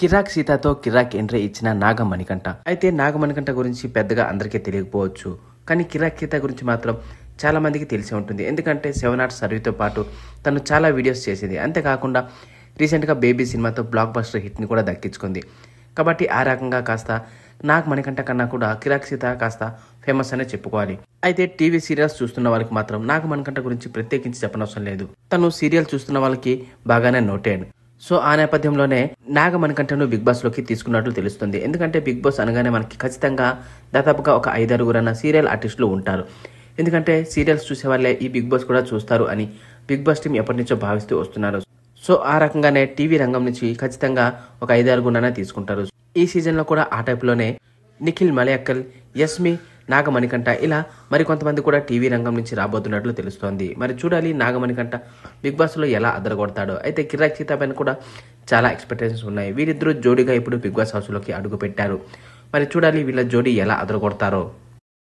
కిరాక్ సీతతో కిరాక్ entry ఇచ్చిన నాగమణికంఠ. అయితే నాగమణికంఠ గురించి పెద్దగా అందరికీ తెలియకపోవచ్చు, కానీ కిరాక్ సీత గురించి మాత్రం చాలా మందికి తెలిసి ఉంటుంది. ఎందుకంటే 7 Art సర్వీతో పాటు తను చాలా వీడియోస్ చేసింది. అంతేకాకుండా రీసెంట్గా బేబీ సినిమాతో బ్లాక్ బస్టర్ హిట్ని కూడా దక్కించుకుంది. కాబట్టి ఆ రకంగా కాస్త నాగమణికంఠ కన్నా కూడా కిరాక్ సీత కాస్త ఫేమస్ అనే చెప్పుకోవాలి. అయితే టీవీ సీరియల్స్ చూస్తున్న వాళ్ళకి మాత్రం నాగమణికంఠ గురించి ప్రత్యేకించి చెప్పనవసరం లేదు. తను సీరియల్ చూస్తున్న వాళ్ళకి బాగానే నోటెడ్. సో ఆ నేపథ్యంలోనే నాగమణికంఠను బిగ్ బాస్ లోకి తీసుకున్నట్లు తెలుస్తుంది. ఎందుకంటే బిగ్ బాస్ అనగానే మనకి ఖచ్చితంగా దాదాపుగా ఒక 5-6 సీరియల్ ఆర్టిస్టులు ఉంటారు. ఎందుకంటే సీరియల్స్ చూసే వాళ్ళే ఈ బిగ్ బాస్ కూడా చూస్తారు అని బిగ్ బాస్ టీం ఎప్పటి నుంచో భావిస్తూ వస్తున్నారు. సో ఆ రకంగానే టీవీ రంగం నుంచి ఖచ్చితంగా ఒక 5-6 తీసుకుంటారు. ఈ సీజన్లో కూడా ఆ టైప్లోనే నిఖిల్ మలయక్కల్, యస్మి, నాగమణికంఠ ఇలా మరికొంతమంది కూడా టీవీ రంగం నుంచి రాబోతున్నట్లు తెలుస్తోంది. మరి చూడాలి నాగమణికంఠ బిగ్ బాస్లో ఎలా అదరగొడతాడో. అయితే కిరాక్ సీత పైన కూడా చాలా ఎక్స్పెక్టేషన్స్ ఉన్నాయి. వీరిద్దరూ జోడీగా ఇప్పుడు బిగ్ బాస్ హౌస్లోకి అడుగు పెట్టారు. మరి చూడాలి వీళ్ళ జోడీ ఎలా అదరగొడతారో.